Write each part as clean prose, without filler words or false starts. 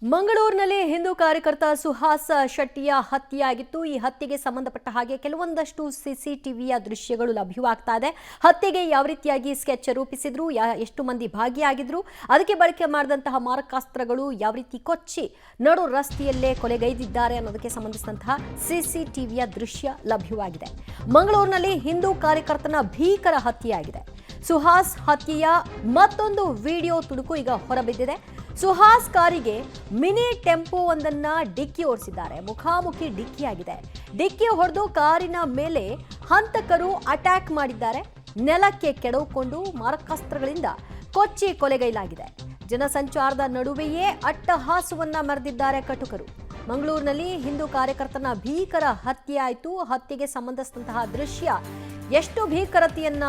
ಮಂಗಳೂರಿನಲ್ಲಿ ಹಿಂದೂ ಕಾರ್ಯಕರ್ತ ಸುಹಾಸ್ ಶೆಟ್ಟಿಯ ಹತ್ಯೆಯಾಗಿತ್ತು. ಈ ಹತ್ಯೆಗೆ ಸಂಬಂಧಪಟ್ಟ ಹಾಗೆ ಕೆಲವೊಂದಷ್ಟು ಸಿಸಿಟಿವಿಯ ದೃಶ್ಯಗಳು ಲಭ್ಯವಾಗ್ತಾ ಇದೆ. ಹತ್ಯೆಗೆ ಯಾವ ರೀತಿಯಾಗಿ ಸ್ಕೆಚ್ ರೂಪಿಸಿದ್ರು, ಎಷ್ಟು ಮಂದಿ ಭಾಗಿಯಾಗಿದ್ರು, ಅದಕ್ಕೆ ಬಳಕೆ ಮಾಡಿದಂತಹ ಮಾರಕಾಸ್ತ್ರಗಳು ಯಾವ ರೀತಿ ಕೊಚ್ಚಿ ನಡು ರಸ್ತೆಯಲ್ಲೇ ಕೊಲೆಗೈದಿದ್ದಾರೆ ಅನ್ನೋದಕ್ಕೆ ಸಂಬಂಧಿಸಿದಂತಹ ಸಿಸಿಟಿವಿಯ ದೃಶ್ಯ ಲಭ್ಯವಾಗಿದೆ. ಮಂಗಳೂರಿನಲ್ಲಿ ಹಿಂದೂ ಕಾರ್ಯಕರ್ತನ ಭೀಕರ ಹತ್ಯೆಯಾಗಿದೆ. ಸುಹಾಸ್ ಹತ್ಯೆಯ ಮತ್ತೊಂದು ವಿಡಿಯೋ ತುಣುಕು ಈಗ ಹೊರಬಿದ್ದಿದೆ. ಸುಹಾಸ್ ಕಾರಿಗೆ ಮಿನಿ ಟೆಂಪೋ ಒಂದನ್ನ ಡಿಕ್ಕಿ ಓಡಿಸಿದ್ದಾರೆ. ಮುಖಾಮುಖಿ ಡಿಕ್ಕಿಯಾಗಿದೆ. ಡಿಕ್ಕಿ ಹೊಡೆದು ಕಾರಿನ ಮೇಲೆ ಹಂತಕರು ಅಟ್ಯಾಕ್ ಮಾಡಿದ್ದಾರೆ. ನೆಲಕ್ಕೆ ಕೆಡವುಕೊಂಡು ಮಾರಕಾಸ್ತ್ರಗಳಿಂದ ಕೊಚ್ಚಿ ಕೊಲೆಗೈಲಾಗಿದೆ. ಜನಸಂಚಾರದ ನಡುವೆಯೇ ಅಟ್ಟಹಾಸವನ್ನ ಮೆರೆದಿದ್ದಾರೆ ಕಟುಕರು. ಮಂಗಳೂರಿನಲ್ಲಿ ಹಿಂದೂ ಕಾರ್ಯಕರ್ತನ ಭೀಕರ ಹತ್ಯೆ ಆಯಿತು. ಹತ್ಯೆಗೆ ಸಂಬಂಧಿಸಿದಂತಹ ದೃಶ್ಯ ಎಷ್ಟು ಭೀಕರತೆಯನ್ನ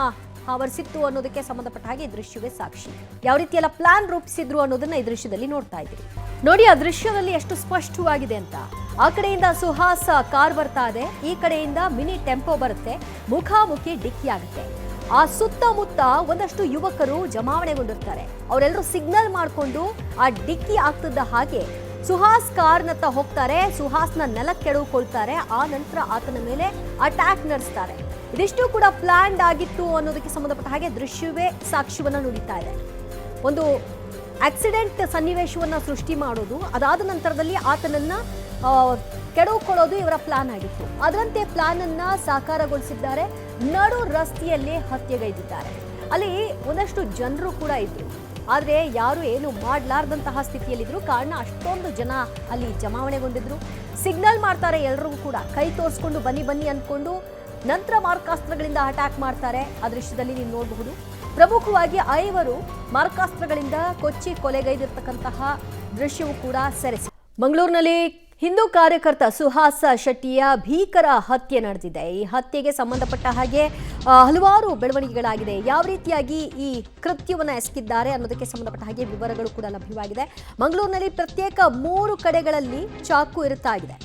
ಆವರಿಸಿತ್ತು ಅನ್ನೋದಕ್ಕೆ ಸಂಬಂಧಪಟ್ಟ ಹಾಗೆ ಈ ದೃಶ್ಯವೇ ಸಾಕ್ಷಿ. ಯಾವ ರೀತಿಯೆಲ್ಲ ಪ್ಲಾನ್ ರೂಪಿಸಿದ್ರು ಅನ್ನೋದನ್ನ ಈ ದೃಶ್ಯದಲ್ಲಿ ನೋಡ್ತಾ ಇದ್ದೀರಿ. ನೋಡಿ, ಆ ದೃಶ್ಯದಲ್ಲಿ ಎಷ್ಟು ಸ್ಪಷ್ಟವಾಗಿದೆ ಅಂತ. ಆ ಕಡೆಯಿಂದ ಸುಹಾಸ್ ಕಾರ್ ಬರ್ತಾ ಇದೆ, ಈ ಕಡೆಯಿಂದ ಮಿನಿ ಟೆಂಪೋ ಬರುತ್ತೆ, ಮುಖಾಮುಖಿ ಡಿಕ್ಕಿ ಆಗುತ್ತೆ. ಆ ಸುತ್ತಮುತ್ತ ಒಂದಷ್ಟು ಯುವಕರು ಜಮಾವಣೆಗೊಂಡಿರ್ತಾರೆ. ಅವರೆಲ್ಲರೂ ಸಿಗ್ನಲ್ ಮಾಡಿಕೊಂಡು ಆ ಡಿಕ್ಕಿ ಆಗ್ತಿದ್ದ ಹಾಗೆ ಸುಹಾಸ್ ಕಾರ್ನತ್ತ ಹೋಗ್ತಾರೆ. ಸುಹಾಸ್ನ ನೆಲಕ್ಕೆ ಕೆಡವುಕೊಳ್ತಾರೆ. ಆ ನಂತರ ಆತನ ಮೇಲೆ ಅಟ್ಯಾಕ್ ನಡೆಸ್ತಾರೆ. ಇದಿಷ್ಟು ಕೂಡ ಪ್ಲಾನ್ಡ್ ಆಗಿತ್ತು ಅನ್ನೋದಕ್ಕೆ ಸಂಬಂಧಪಟ್ಟ ಹಾಗೆ ದೃಶ್ಯವೇ ಸಾಕ್ಷ್ಯವನ್ನ ನುಡಿತಾ ಇದೆ. ಒಂದು ಆಕ್ಸಿಡೆಂಟ್ ಸನ್ನಿವೇಶವನ್ನ ಸೃಷ್ಟಿ ಮಾಡೋದು, ಅದಾದ ನಂತರದಲ್ಲಿ ಆತನನ್ನ ಕೆಡವುಕೊಳ್ಳೋದು ಇವರ ಪ್ಲಾನ್ ಆಗಿತ್ತು. ಅದರಂತೆ ಪ್ಲಾನ್ ಅನ್ನ ಸಾಕಾರಗೊಳಿಸಿದ್ದಾರೆ. ನಡು ರಸ್ತೆಯಲ್ಲಿ ಹತ್ಯೆಗೈದಿದ್ದಾರೆ. ಅಲ್ಲಿ ಒಂದಷ್ಟು ಜನರು ಕೂಡ ಇದ್ರು, ಆದರೆ ಯಾರು ಏನು ಮಾಡಲಾರ್ದಂತಹ ಸ್ಥಿತಿಯಲ್ಲಿದ್ರು. ಕಾರಣ ಅಷ್ಟೊಂದು ಜನ ಅಲ್ಲಿ ಜಮಾವಣೆಗೊಂಡಿದ್ರು. ಸಿಗ್ನಲ್ ಮಾಡ್ತಾರೆ ಎಲ್ರಿಗೂ ಕೂಡ, ಕೈ ತೋರಿಸ್ಕೊಂಡು ಬನ್ನಿ ಬನ್ನಿ ಅಂದ್ಕೊಂಡು ನಂತರ ಮಾರಕಾಸ್ತ್ರಗಳಿಂದ ಅಟ್ಯಾಕ್ ಮಾಡ್ತಾರೆ. ಆ ದೃಶ್ಯದಲ್ಲಿ ನೀವು ನೋಡಬಹುದು. ಪ್ರಮುಖವಾಗಿ 5 ಮಾರಕಾಸ್ತ್ರಗಳಿಂದ ಕೊಚ್ಚಿ ಕೊಲೆಗೈದಿರ್ತಕ್ಕಂತಹ ದೃಶ್ಯವೂ ಕೂಡ ಸೆರೆಸಿ. ಮಂಗಳೂರಿನಲ್ಲಿ ಹಿಂದೂ ಕಾರ್ಯಕರ್ತ ಸುಹಾಸ್ ಶೆಟ್ಟಿಯ ಭೀಕರ ಹತ್ಯೆ ನಡೆದಿದೆ. ಈ ಹತ್ಯೆಗೆ ಸಂಬಂಧಪಟ್ಟ ಹಾಗೆ ಹಲವಾರು ಬೆಳವಣಿಗೆಗಳಾಗಿದೆ. ಯಾವ ರೀತಿಯಾಗಿ ಈ ಕೃತ್ಯವನ್ನು ಎಸಗಿದ್ದಾರೆ ಅನ್ನೋದಕ್ಕೆ ಸಂಬಂಧಪಟ್ಟ ಹಾಗೆ ವಿವರಗಳು ಕೂಡ ಲಭ್ಯವಾಗಿದೆ. ಮಂಗಳೂರಿನಲ್ಲಿ ಪ್ರತ್ಯೇಕ 3 ಕಡೆಗಳಲ್ಲಿ ಚಾಕು ಇರುತ್ತಾಗಿದೆ.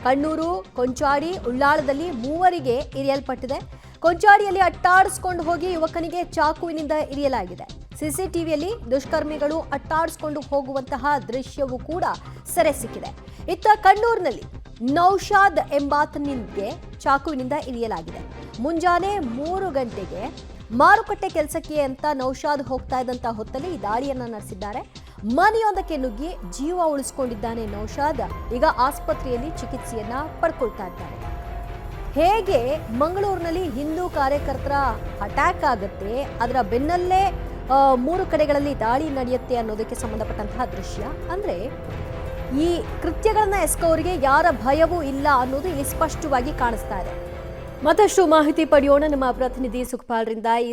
ಕಣ್ಣೂರು, ಕೊಂಚಾಡಿ, ಉಳ್ಳಾಳದಲ್ಲಿ 3 ಇರಿಯಲ್ಪಟ್ಟಿದೆ. ಕೊಂಚಾಡಿಯಲ್ಲಿ ಅಟ್ಟಾಡಿಸ್ಕೊಂಡು ಹೋಗಿ ಯುವಕನಿಗೆ ಚಾಕುವಿನಿಂದ ಇರಿಯಲಾಗಿದೆ. ಸಿಸಿಟಿವಿಯಲ್ಲಿ ದುಷ್ಕರ್ಮಿಗಳು ಅಟ್ಟಾಡಿಸ್ಕೊಂಡು ಹೋಗುವಂತಹ ದೃಶ್ಯವೂ ಕೂಡ ಸೆರೆ ಸಿಕ್ಕಿದೆ. ಇತ್ತ ಕಣ್ಣೂರಿನಲ್ಲಿ ನೌಶಾದ್ ಎಂಬಾತನಿಗೆ ಚಾಕುವಿನಿಂದ ಇರಿಯಲಾಗಿದೆ. ಮುಂಜಾನೆ 3 ಗಂಟೆಗೆ ಮಾರುಕಟ್ಟೆ ಕೆಲಸಕ್ಕೆ ಅಂತ ನೌಶಾದ್ ಹೋಗ್ತಾ ಇದ್ದಂತ ಹೊತ್ತಲ್ಲಿ ಈ ದಾಳಿಯನ್ನ ನಡೆಸಿದ್ದಾರೆ. ಮನೆಯೊಂದಕ್ಕೆ ನುಗ್ಗಿ ಜೀವ ಉಳಿಸಿಕೊಂಡಿದ್ದಾನೆ ನೌಶಾದ್. ಈಗ ಆಸ್ಪತ್ರೆಯಲ್ಲಿ ಚಿಕಿತ್ಸೆಯನ್ನ ಪಡ್ಕೊಳ್ತಾ ಇದ್ದಾರೆ. ಹೇಗೆ ಮಂಗಳೂರಿನಲ್ಲಿ ಹಿಂದೂ ಕಾರ್ಯಕರ್ತರ ಅಟ್ಯಾಕ್ ಆಗುತ್ತೆ, ಅದರ ಬೆನ್ನಲ್ಲೇ 3 ಕಡೆಗಳಲ್ಲಿ ದಾಳಿ ನಡೆಯುತ್ತೆ ಅನ್ನೋದಕ್ಕೆ ಸಂಬಂಧಪಟ್ಟಂತಹ ದೃಶ್ಯ. ಅಂದ್ರೆ ಈ ಕೃತ್ಯಗಳನ್ನ ಎಸಗೋರಿಗೆ ಯಾರ ಭಯವೂ ಇಲ್ಲ ಅನ್ನೋದು ಇಲ್ಲಿ ಸ್ಪಷ್ಟವಾಗಿ ಕಾಣಿಸ್ತಾ ಇದೆ. ಮತ್ತಷ್ಟು ಮಾಹಿತಿ ಪಡೆಯೋಣ ನಮ್ಮ ಪ್ರತಿನಿಧಿ ಸುಖಪಾಲ್ರಿಂದ. ಈ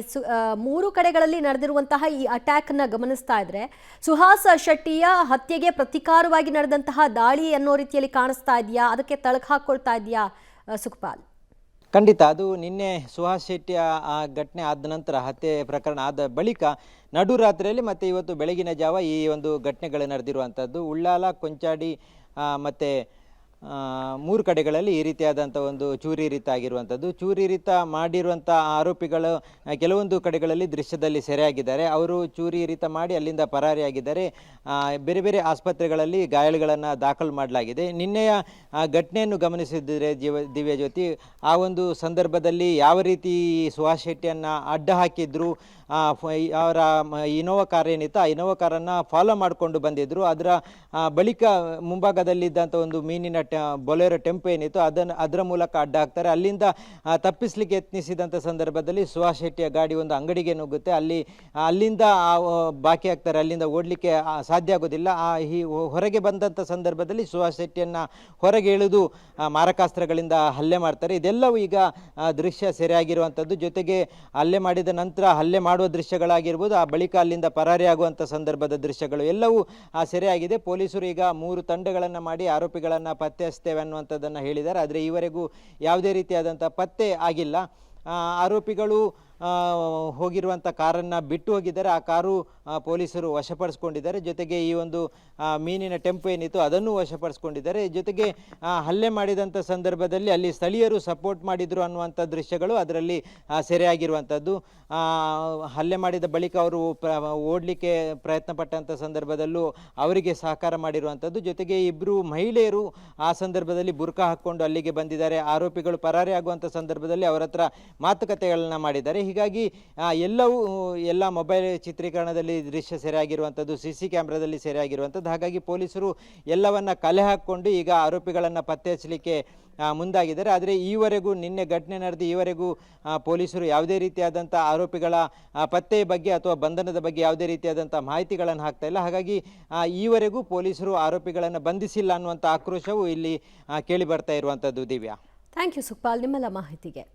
3 ಕಡೆಗಳಲ್ಲಿ ನಡೆದಿರುವಂತಹ ಈ ಅಟ್ಯಾಕ್ ಅನ್ನ ಗಮನಿಸ್ತಾ ಇದ್ರೆ ಸುಹಾಸ್ ಶೆಟ್ಟಿಯ ಹತ್ಯೆಗೆ ಪ್ರತಿಕಾರವಾಗಿ ನಡೆದಂತಹ ದಾಳಿ ಅನ್ನೋ ರೀತಿಯಲ್ಲಿ ಕಾಣಿಸ್ತಾ ಇದೆಯಾ? ಅದಕ್ಕೆ ತಳಕು ಹಾಕೊಳ್ತಾ ಇದೆಯಾ ಸುಖಪಾಲ್? ಖಂಡಿತ, ಅದು ನಿನ್ನೆ ಸುಹಾಸ್ ಶೆಟ್ಟಿಯ ಆ ಘಟನೆ ಆದ ನಂತರ, ಹತ್ಯೆ ಪ್ರಕರಣ ಆದ ಬಳಿಕ ನಡು ರಾತ್ರಿಯಲ್ಲಿ ಮತ್ತು ಇವತ್ತು ಬೆಳಗಿನ ಜಾವ ಈ ಒಂದು ಘಟನೆಗಳು ನಡೆದಿರುವಂಥದ್ದು. ಉಳ್ಳಾಲ, ಕೊಂಚಾಡಿ ಮತ್ತು 3 ಕಡೆಗಳಲ್ಲಿ ಈ ರೀತಿಯಾದಂಥ ಒಂದು ಚೂರಿರಿತ ಆಗಿರುವಂಥದ್ದು. ಚೂರಿರಿತ ಮಾಡಿರುವಂಥ ಆರೋಪಿಗಳು ಕೆಲವೊಂದು ಕಡೆಗಳಲ್ಲಿ ದೃಶ್ಯದಲ್ಲಿ ಸೆರೆಯಾಗಿದ್ದಾರೆ. ಅವರು ಚೂರಿರಿತ ಮಾಡಿ ಅಲ್ಲಿಂದ ಪರಾರಿಯಾಗಿದ್ದಾರೆ. ಬೇರೆ ಬೇರೆ ಆಸ್ಪತ್ರೆಗಳಲ್ಲಿ ಗಾಯಾಳುಗಳನ್ನು ದಾಖಲು ಮಾಡಲಾಗಿದೆ. ನಿನ್ನೆಯ ಘಟನೆಯನ್ನು ಗಮನಿಸಿದರೆ ದಿವ್ಯ ಜ್ಯೋತಿ, ಆ ಒಂದು ಸಂದರ್ಭದಲ್ಲಿ ಯಾವ ರೀತಿ ಸುಹಾಸ್ ಶೆಟ್ಟಿಯನ್ನು ಅಡ್ಡ ಹಾಕಿದ್ರು, ಅವರ ಇನೋವಾ ಕಾರ್ ಏನಿತ್ತು ಆ ಇನೋವಾ ಕಾರನ್ನು ಫಾಲೋ ಮಾಡಿಕೊಂಡು ಬಂದಿದ್ದರು. ಅದರ ಬಳಿಕ ಮುಂಭಾಗದಲ್ಲಿದ್ದಂಥ ಒಂದು ಮೀನಿನ ಬೊಲೆರೋ ಟೆಂಪೋ ಏನಿತ್ತು ಅದರ ಮೂಲಕ ಅಡ್ಡ ಹಾಕ್ತಾರೆ. ಅಲ್ಲಿಂದ ತಪ್ಪಿಸಲಿಕ್ಕೆ ಯತ್ನಿಸಿದಂಥ ಸಂದರ್ಭದಲ್ಲಿ ಸುಹಾಸ್ ಶೆಟ್ಟಿಯ ಗಾಡಿ ಒಂದು ಅಂಗಡಿಗೆ ನುಗ್ಗುತ್ತೆ. ಅಲ್ಲಿಂದ ಬಾಕಿ ಆಗ್ತಾರೆ. ಅಲ್ಲಿಂದ ಓಡಲಿಕ್ಕೆ ಸಾಧ್ಯ ಆಗೋದಿಲ್ಲ. ಹೊರಗೆ ಬಂದಂಥ ಸಂದರ್ಭದಲ್ಲಿ ಸುಹಾಸ್ ಶೆಟ್ಟಿಯನ್ನು ಹೊರಗೆ ಎಳೆದು ಮಾರಕಾಸ್ತ್ರಗಳಿಂದ ಹಲ್ಲೆ ಮಾಡ್ತಾರೆ. ಇದೆಲ್ಲವೂ ಈಗ ದೃಶ್ಯ ಸೆರೆಯಾಗಿರುವಂಥದ್ದು. ಜೊತೆಗೆ ಹಲ್ಲೆ ಮಾಡಿದ ನಂತರ ಹಲ್ಲೆ ಮಾಡುವ ದೃಶ್ಯಗಳಾಗಿರ್ಬೋದು, ಆ ಬಳಿಕ ಅಲ್ಲಿಂದ ಪರಾರಿಯಾಗುವಂಥ ಸಂದರ್ಭದ ದೃಶ್ಯಗಳು ಎಲ್ಲವೂ ಸೆರೆಯಾಗಿದೆ. ಪೊಲೀಸರು ಈಗ 3 ತಂಡಗಳನ್ನು ಮಾಡಿ ಆರೋಪಿಗಳನ್ನು ಪತ್ತೆ ಹಚ್ತೇವೆ ಅನ್ನುವಂಥದ್ದನ್ನು ಹೇಳಿದ್ದಾರೆ. ಆದರೆ ಈವರೆಗೂ ಯಾವುದೇ ರೀತಿಯಾದಂಥ ಪತ್ತೆ ಆಗಿಲ್ಲ. ಆರೋಪಿಗಳು ಹೋಗಿರುವಂಥ ಕಾರನ್ನು ಬಿಟ್ಟು ಹೋಗಿದ್ದಾರೆ. ಆ ಕಾರು ಪೊಲೀಸರು ವಶಪಡಿಸ್ಕೊಂಡಿದ್ದಾರೆ. ಜೊತೆಗೆ ಈ ಒಂದು ಮೀನಿನ ಟೆಂಪೋ ಏನಿತ್ತು ಅದನ್ನು ವಶಪಡಿಸ್ಕೊಂಡಿದ್ದಾರೆ. ಜೊತೆಗೆ ಹಲ್ಲೆ ಮಾಡಿದಂಥ ಸಂದರ್ಭದಲ್ಲಿ ಅಲ್ಲಿ ಸ್ಥಳೀಯರು ಸಪೋರ್ಟ್ ಮಾಡಿದರು ಅನ್ನುವಂಥ ದೃಶ್ಯಗಳು ಅದರಲ್ಲಿ ಸೆರೆಯಾಗಿರುವಂಥದ್ದು. ಹಲ್ಲೆ ಮಾಡಿದ ಬಳಿಕ ಅವರು ಓಡಲಿಕ್ಕೆ ಪ್ರಯತ್ನ ಪಟ್ಟಂಥ ಸಂದರ್ಭದಲ್ಲೂ ಅವರಿಗೆ ಸಹಕಾರ ಮಾಡಿರುವಂಥದ್ದು. ಜೊತೆಗೆ ಇಬ್ಬರು ಮಹಿಳೆಯರು ಆ ಸಂದರ್ಭದಲ್ಲಿ ಬುರ್ಕಾ ಹಾಕ್ಕೊಂಡು ಅಲ್ಲಿಗೆ ಬಂದಿದ್ದಾರೆ. ಆರೋಪಿಗಳು ಪರಾರಿ ಆಗುವಂಥ ಸಂದರ್ಭದಲ್ಲಿ ಅವರ ಹತ್ರ ಮಾತುಕತೆಗಳನ್ನ ಮಾಡಿದ್ದಾರೆ. ಹೀಗಾಗಿ ಎಲ್ಲ ಮೊಬೈಲ್ ಚಿತ್ರೀಕರಣದಲ್ಲಿ ದೃಶ್ಯ ಸೆರೆಯಾಗಿರುವಂಥದ್ದು, CC ಕ್ಯಾಮ್ರಾದಲ್ಲಿ ಸೆರೆಯಾಗಿರುವಂಥದ್ದು. ಹಾಗಾಗಿ ಪೊಲೀಸರು ಎಲ್ಲವನ್ನ ಕಲೆ ಹಾಕ್ಕೊಂಡು ಈಗ ಆರೋಪಿಗಳನ್ನು ಪತ್ತೆ ಹಚ್ಚಲಿಕ್ಕೆ ಮುಂದಾಗಿದ್ದಾರೆ. ಆದರೆ ಈವರೆಗೂ ನಿನ್ನೆ ಘಟನೆ ನಡೆದು ಈವರೆಗೂ ಪೊಲೀಸರು ಯಾವುದೇ ರೀತಿಯಾದಂಥ ಆರೋಪಿಗಳ ಪತ್ತೆ ಬಗ್ಗೆ ಅಥವಾ ಬಂಧನದ ಬಗ್ಗೆ ಯಾವುದೇ ರೀತಿಯಾದಂಥ ಮಾಹಿತಿಗಳನ್ನು ಹಾಕ್ತಾ ಇಲ್ಲ. ಹಾಗಾಗಿ ಈವರೆಗೂ ಪೊಲೀಸರು ಆರೋಪಿಗಳನ್ನು ಬಂಧಿಸಿಲ್ಲ ಅನ್ನುವಂಥ ಆಕ್ರೋಶವು ಇಲ್ಲಿ ಕೇಳಿ ಬರ್ತಾ ಇರುವಂಥದ್ದು. ದಿವ್ಯಾ, ಥ್ಯಾಂಕ್ ಯು ಸುಖಪಾಲ್ ನಿಮ್ಮೆಲ್ಲ ಮಾಹಿತಿಗೆ.